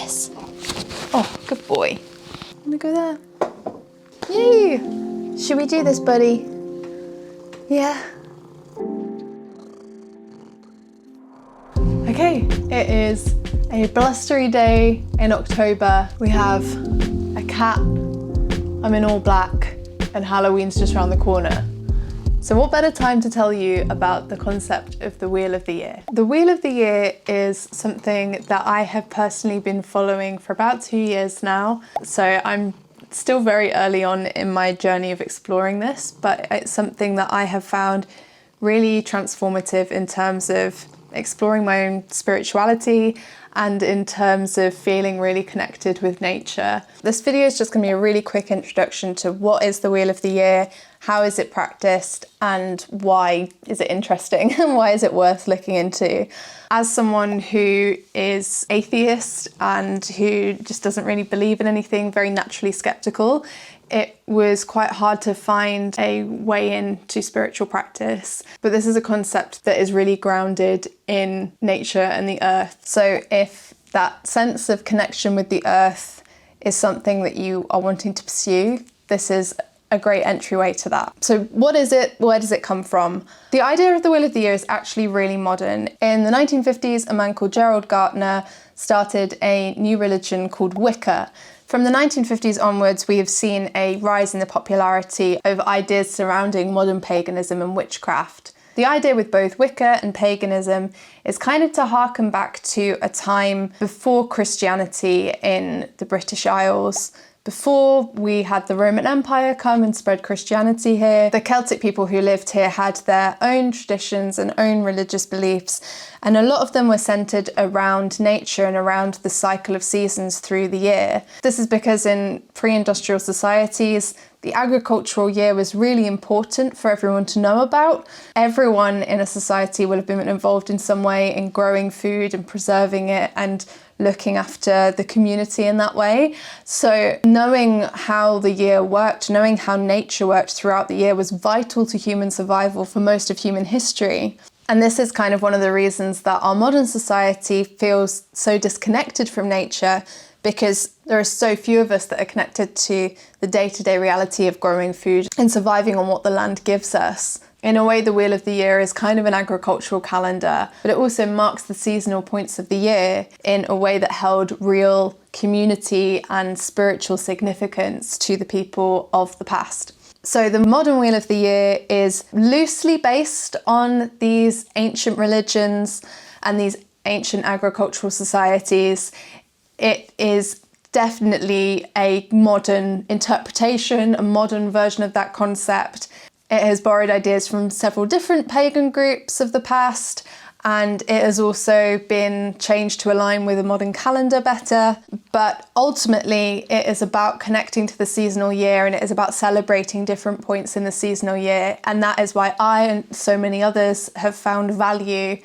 Yes. Oh, good boy. Wanna go there? Yay! Should we do this, buddy? Yeah. Okay, it is a blustery day in October. We have a cat, I'm in all black, and Halloween's just around the corner. So what better time to tell you about the concept of the Wheel of the Year? The Wheel of the Year is something that I have personally been following for about 2 years now. So I'm still very early on in my journey of exploring this, but it's something that I have found really transformative in terms of exploring my own spirituality and in terms of feeling really connected with nature. This video is just going to be a really quick introduction to what is the Wheel of the Year, how is it practiced, and why is it interesting and why is it worth looking into. As someone who is atheist and who just doesn't really believe in anything, very naturally skeptical, it was quite hard to find a way into spiritual practice. But this is a concept that is really grounded in nature and the earth. So if that sense of connection with the earth is something that you are wanting to pursue, this is a great entryway to that. So what is it? Where does it come from? The idea of the Wheel of the Year is actually really modern. In the 1950s, a man called Gerald Gardner started a new religion called Wicca. From the 1950s onwards, we have seen a rise in the popularity of ideas surrounding modern paganism and witchcraft. The idea with both Wicca and paganism is kind of to harken back to a time before Christianity in the British Isles. Before we had the Roman Empire come and spread Christianity here, the Celtic people who lived here had their own traditions and own religious beliefs, and a lot of them were centred around nature and around the cycle of seasons through the year. This is because in pre-industrial societies, the agricultural year was really important for everyone to know about. Everyone in a society will have been involved in some way in growing food and preserving it and looking after the community in that way. So knowing how the year worked, knowing how nature worked throughout the year was vital to human survival for most of human history. And this is kind of one of the reasons that our modern society feels so disconnected from nature, because there are so few of us that are connected to the day-to-day reality of growing food and surviving on what the land gives us. In a way, the Wheel of the Year is kind of an agricultural calendar, but it also marks the seasonal points of the year in a way that held real community and spiritual significance to the people of the past. So the modern Wheel of the Year is loosely based on these ancient religions and these ancient agricultural societies. It is definitely a modern interpretation, a modern version of that concept. It has borrowed ideas from several different pagan groups of the past, and it has also been changed to align with a modern calendar better. But ultimately, it is about connecting to the seasonal year, and it is about celebrating different points in the seasonal year. And that is why I and so many others have found value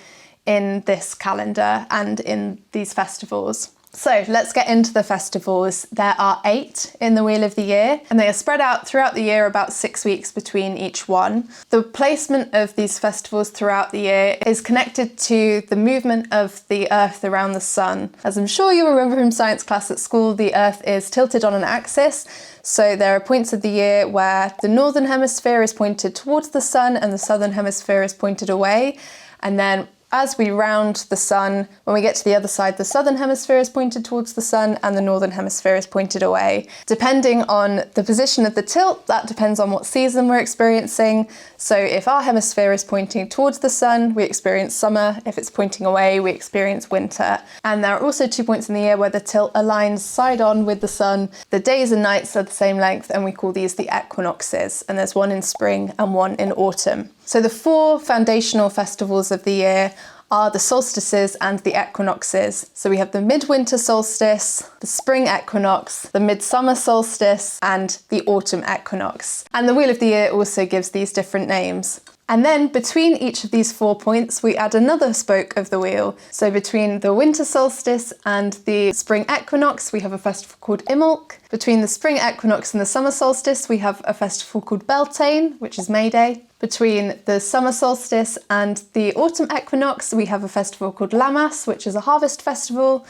in this calendar and in these festivals. So let's get into the festivals. There are 8 in the Wheel of the Year, and they are spread out throughout the year, about 6 weeks between each one. The placement of these festivals throughout the year is connected to the movement of the Earth around the sun. As I'm sure you remember from science class at school, the Earth is tilted on an axis. So there are points of the year where the northern hemisphere is pointed towards the sun and the southern hemisphere is pointed away. And then as we round the sun, when we get to the other side, the southern hemisphere is pointed towards the sun and the northern hemisphere is pointed away. Depending on the position of the tilt, that depends on what season we're experiencing. So if our hemisphere is pointing towards the sun, we experience summer. If it's pointing away, we experience winter. And there are also 2 points in the year where the tilt aligns side on with the sun. The days and nights are the same length, and we call these the equinoxes. And there's one in spring and one in autumn. So the 4 foundational festivals of the year are the solstices and the equinoxes. So we have the midwinter solstice, the spring equinox, the midsummer solstice, and the autumn equinox. And the Wheel of the Year also gives these different names. And then between each of these 4 points, we add another spoke of the wheel. So between the winter solstice and the spring equinox, we have a festival called Imbolc. Between the spring equinox and the summer solstice, we have a festival called Beltane, which is May Day. Between the summer solstice and the autumn equinox, we have a festival called Lammas, which is a harvest festival.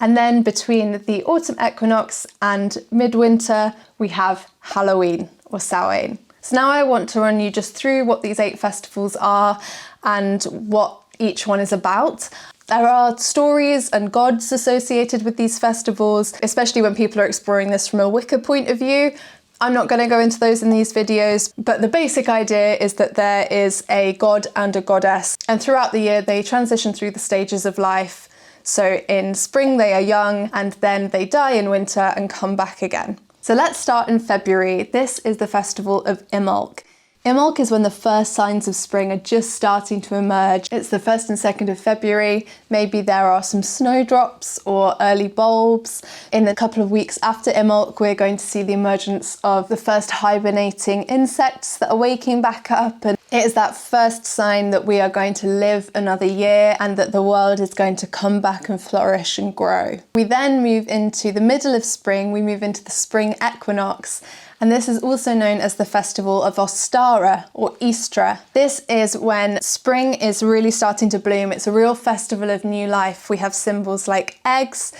And then between the autumn equinox and midwinter, we have Halloween or Samhain. So now I want to run you just through what these 8 festivals are and what each one is about. There are stories and gods associated with these festivals, especially when people are exploring this from a Wicca point of view. I'm not going to go into those in these videos, but the basic idea is that there is a god and a goddess, and throughout the year they transition through the stages of life. So in spring they are young, and then they die in winter and come back again. So let's start in February. This is the festival of Imbolc. Imbolc is when the first signs of spring are just starting to emerge. It's the 1st and 2nd of February. Maybe there are some snowdrops or early bulbs. In a couple of weeks after Imbolc, we're going to see the emergence of the first hibernating insects that are waking back up. And it is that first sign that we are going to live another year and that the world is going to come back and flourish and grow. We then move into the middle of spring. We move into the spring equinox. And this is also known as the festival of ostara or ostara. This is when spring is really starting to bloom. It's a real festival of new life. We have symbols like eggs.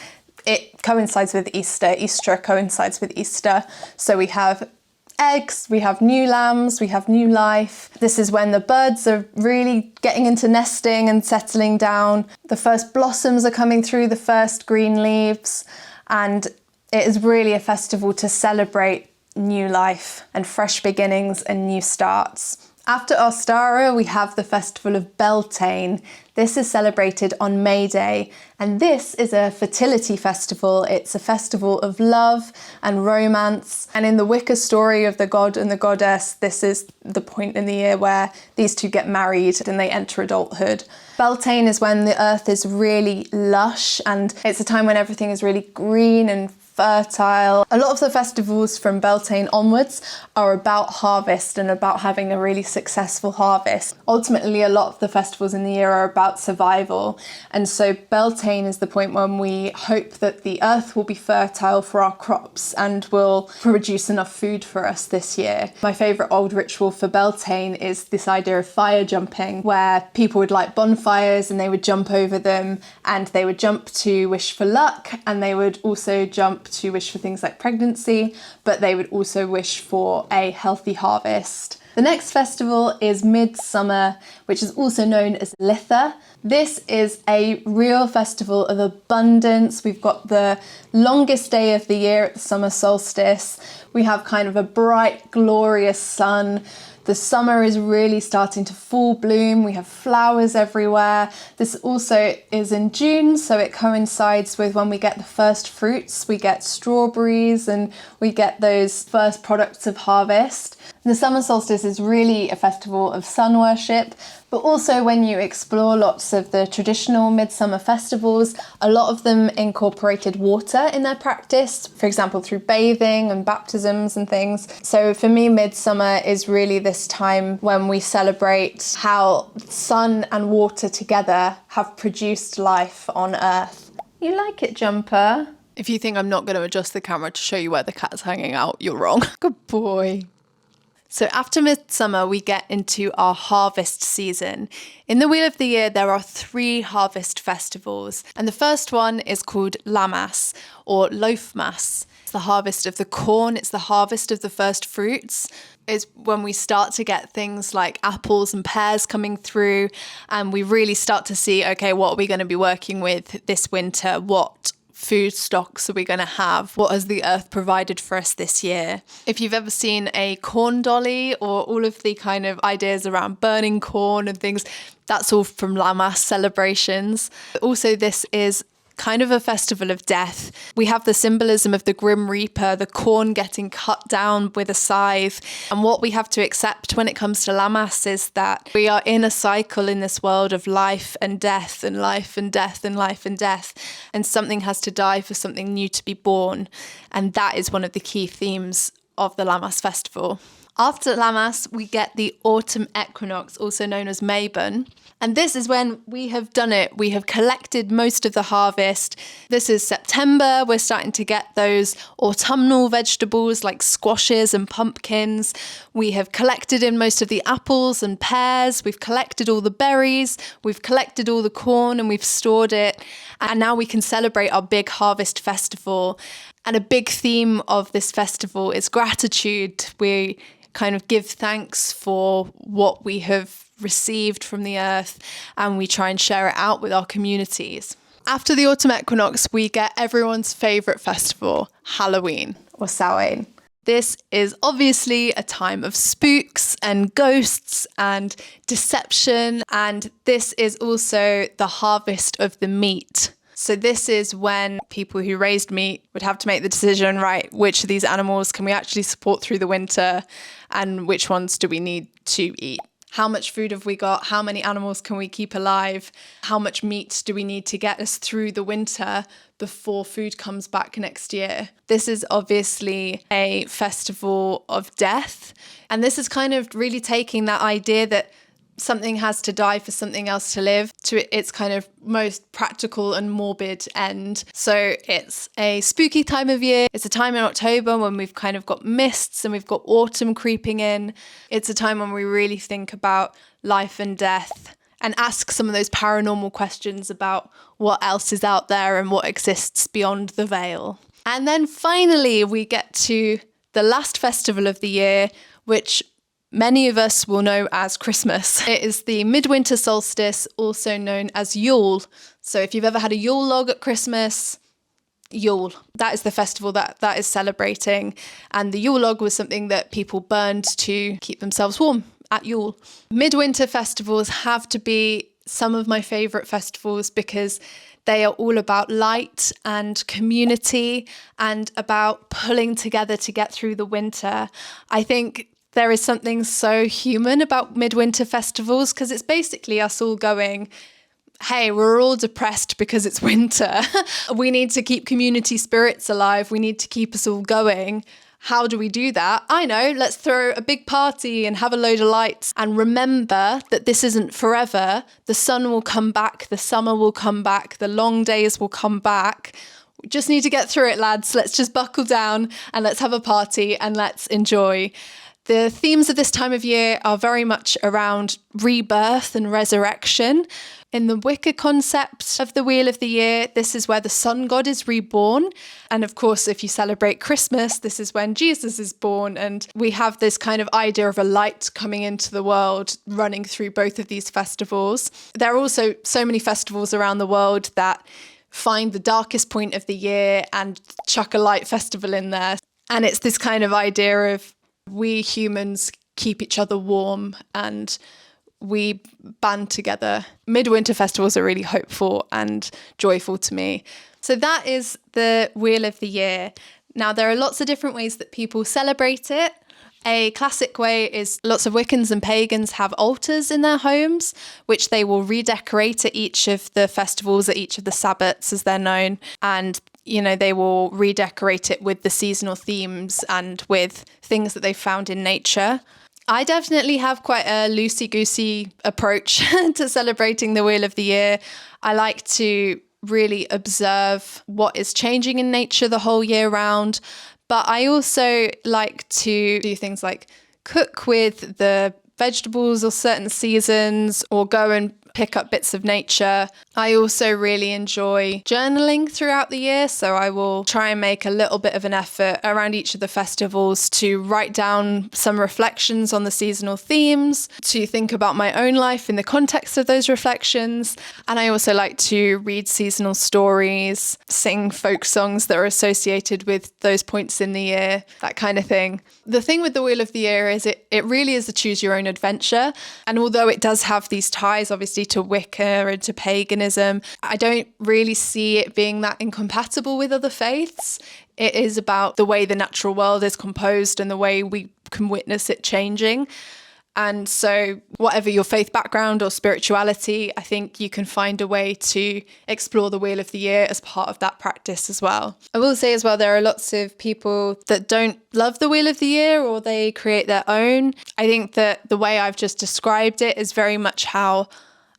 It coincides with Easter. Ostara coincides with Easter. So we have eggs, we have new lambs, we have new life. This is when the birds are really getting into nesting and settling down. The first blossoms are coming through, the first green leaves. And it is really a festival to celebrate new life and fresh beginnings and new starts. After Ostara, we have the festival of Beltane. This is celebrated on May Day, and this is a fertility festival. It's a festival of love and romance. And in the Wicca story of the god and the goddess, this is the point in the year where these two get married and they enter adulthood. Beltane is when the earth is really lush, and it's a time when everything is really green and fertile. A lot of the festivals from Beltane onwards are about harvest and about having a really successful harvest. Ultimately, a lot of the festivals in the year are about survival. And so Beltane is the point when we hope that the earth will be fertile for our crops and will produce enough food for us this year. My favourite old ritual for Beltane is this idea of fire jumping, where people would light bonfires and they would jump over them, and they would jump to wish for luck, and they would also jump to wish for things like pregnancy, but they would also wish for a healthy harvest. The next festival is Midsummer, which is also known as Litha. This is a real festival of abundance. We've got the longest day of the year at the summer solstice. We have kind of a bright, glorious sun. The summer is really starting to full bloom. We have flowers everywhere. This also is in June, so it coincides with when we get the first fruits. We get strawberries and we get those first products of harvest. The summer solstice is really a festival of sun worship, but also when you explore lots of the traditional midsummer festivals, a lot of them incorporated water in their practice, for example, through bathing and baptisms and things. So for me, midsummer is really this time when we celebrate how sun and water together have produced life on earth. You like it, Jumper? If you think I'm not going to adjust the camera to show you where the cat's hanging out, you're wrong. Good boy. So after midsummer, we get into our harvest season. In the Wheel of the Year, there are 3 harvest festivals. And the first one is called lammas or loafmas. It's the harvest of the corn. It's the harvest of the first fruits. It's when we start to get things like apples and pears coming through. And we really start to see, okay, what are we going to be working with this winter? What food stocks are we going to have? What has the earth provided for us this year? If you've ever seen a corn dolly or all of the kind of ideas around burning corn and things, that's all from lammas celebrations. Also, this is kind of a festival of death. We have the symbolism of the Grim Reaper, the corn getting cut down with a scythe. And what we have to accept when it comes to lammas is that we are in a cycle in this world of life and death and life and death and life and death. And something has to die for something new to be born. And that is one of the key themes of the lammas festival. After lammas, we get the autumn equinox, also known as mabon. And this is when we have done it. We have collected most of the harvest. This is September. We're starting to get those autumnal vegetables like squashes and pumpkins. We have collected in most of the apples and pears. We've collected all the berries. We've collected all the corn and we've stored it. And now we can celebrate our big harvest festival. And a big theme of this festival is gratitude. We kind of give thanks for what we have received from the earth, and we try and share it out with our communities. After the autumn equinox, we get everyone's favourite festival, Halloween or Samhain. This is obviously a time of spooks and ghosts and deception, and this is also the harvest of the meat. So this is when people who raised meat would have to make the decision, right, which of these animals can we actually support through the winter and which ones do we need to eat? How much food have we got? How many animals can we keep alive? How much meat do we need to get us through the winter before food comes back next year? This is obviously a festival of death. And this is kind of really taking that idea that something has to die for something else to live to its kind of most practical and morbid end. So it's a spooky time of year. It's a time in October when we've kind of got mists and we've got autumn creeping in. It's a time when we really think about life and death and ask some of those paranormal questions about what else is out there and what exists beyond the veil. And then finally, we get to the last festival of the year, which many of us will know as Christmas. It is the midwinter solstice, also known as Yule. So if you've ever had a Yule log at Christmas, Yule, that is the festival that is celebrating. And the Yule log was something that people burned to keep themselves warm at Yule. Midwinter festivals have to be some of my favourite festivals because they are all about light and community and about pulling together to get through the winter. I think there is something so human about midwinter festivals because it's basically us all going, hey, we're all depressed because it's winter. We need to keep community spirits alive. We need to keep us all going. How do we do that? I know, let's throw a big party and have a load of lights and remember that this isn't forever. The sun will come back, the summer will come back, the long days will come back. We just need to get through it, lads. Let's just buckle down and let's have a party and let's enjoy. The themes of this time of year are very much around rebirth and resurrection. In the Wicca concept of the Wheel of the Year, this is where the sun god is reborn. And of course, if you celebrate Christmas, this is when Jesus is born. And we have this kind of idea of a light coming into the world running through both of these festivals. There are also so many festivals around the world that find the darkest point of the year and chuck a light festival in there. And it's this kind of idea of we humans keep each other warm and we band together. Midwinter festivals are really hopeful and joyful to me. So that is the Wheel of the Year. Now, there are lots of different ways that people celebrate it. A classic way is lots of Wiccans and pagans have altars in their homes, which they will redecorate at each of the festivals, at each of the Sabbats, as they're known. And they will redecorate it with the seasonal themes and with things that they found in nature. I definitely have quite a loosey-goosey approach to celebrating the Wheel of the Year. I like to really observe what is changing in nature the whole year round. But I also like to do things like cook with the vegetables or certain seasons or go and pick up bits of nature. I also really enjoy journaling throughout the year, so I will try and make a little bit of an effort around each of the festivals to write down some reflections on the seasonal themes, to think about my own life in the context of those reflections. And I also like to read seasonal stories, sing folk songs that are associated with those points in the year, that kind of thing. The thing with the Wheel of the Year is it really is a choose your own adventure. And although it does have these ties, obviously, to Wicca and to paganism, I don't really see it being that incompatible with other faiths. It is about the way the natural world is composed and the way we can witness it changing. And so whatever your faith background or spirituality, I think you can find a way to explore the Wheel of the Year as part of that practice as well. I will say as well, there are lots of people that don't love the Wheel of the Year, or they create their own. I think that the way I've just described it is very much how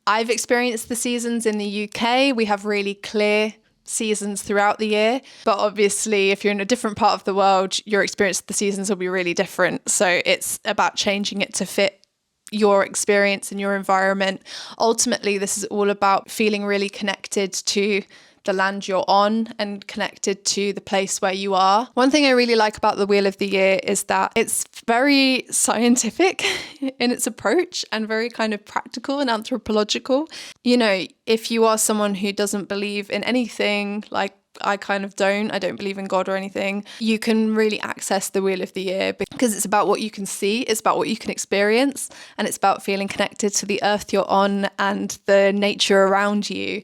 I've experienced the seasons in the UK. We have really clear seasons throughout the year, but obviously if you're in a different part of the world, your experience of the seasons will be really different. So it's about changing it to fit your experience and your environment. Ultimately, this is all about feeling really connected to the land you're on and connected to the place where you are. One thing I really like about the Wheel of the Year is that it's very scientific in its approach and very kind of practical and anthropological. You know, if you are someone who doesn't believe in anything, like I kind of don't, I don't believe in God or anything, you can really access the Wheel of the Year because it's about what you can see, it's about what you can experience, and it's about feeling connected to the earth you're on and the nature around you.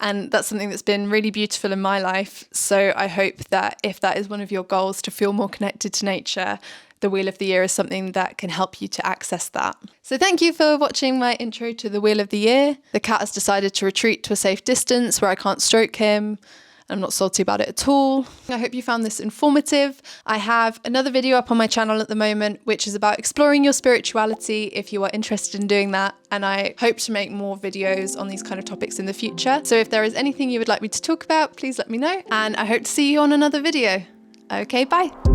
And that's something that's been really beautiful in my life. So I hope that if that is one of your goals, to feel more connected to nature, the Wheel of the Year is something that can help you to access that. So thank you for watching my intro to the Wheel of the Year. The cat has decided to retreat to a safe distance where I can't stroke him. I'm not salty about it at all. I hope you found this informative. I have another video up on my channel at the moment, which is about exploring your spirituality if you are interested in doing that. And I hope to make more videos on these kind of topics in the future. So if there is anything you would like me to talk about, please let me know. And I hope to see you on another video. Okay, bye.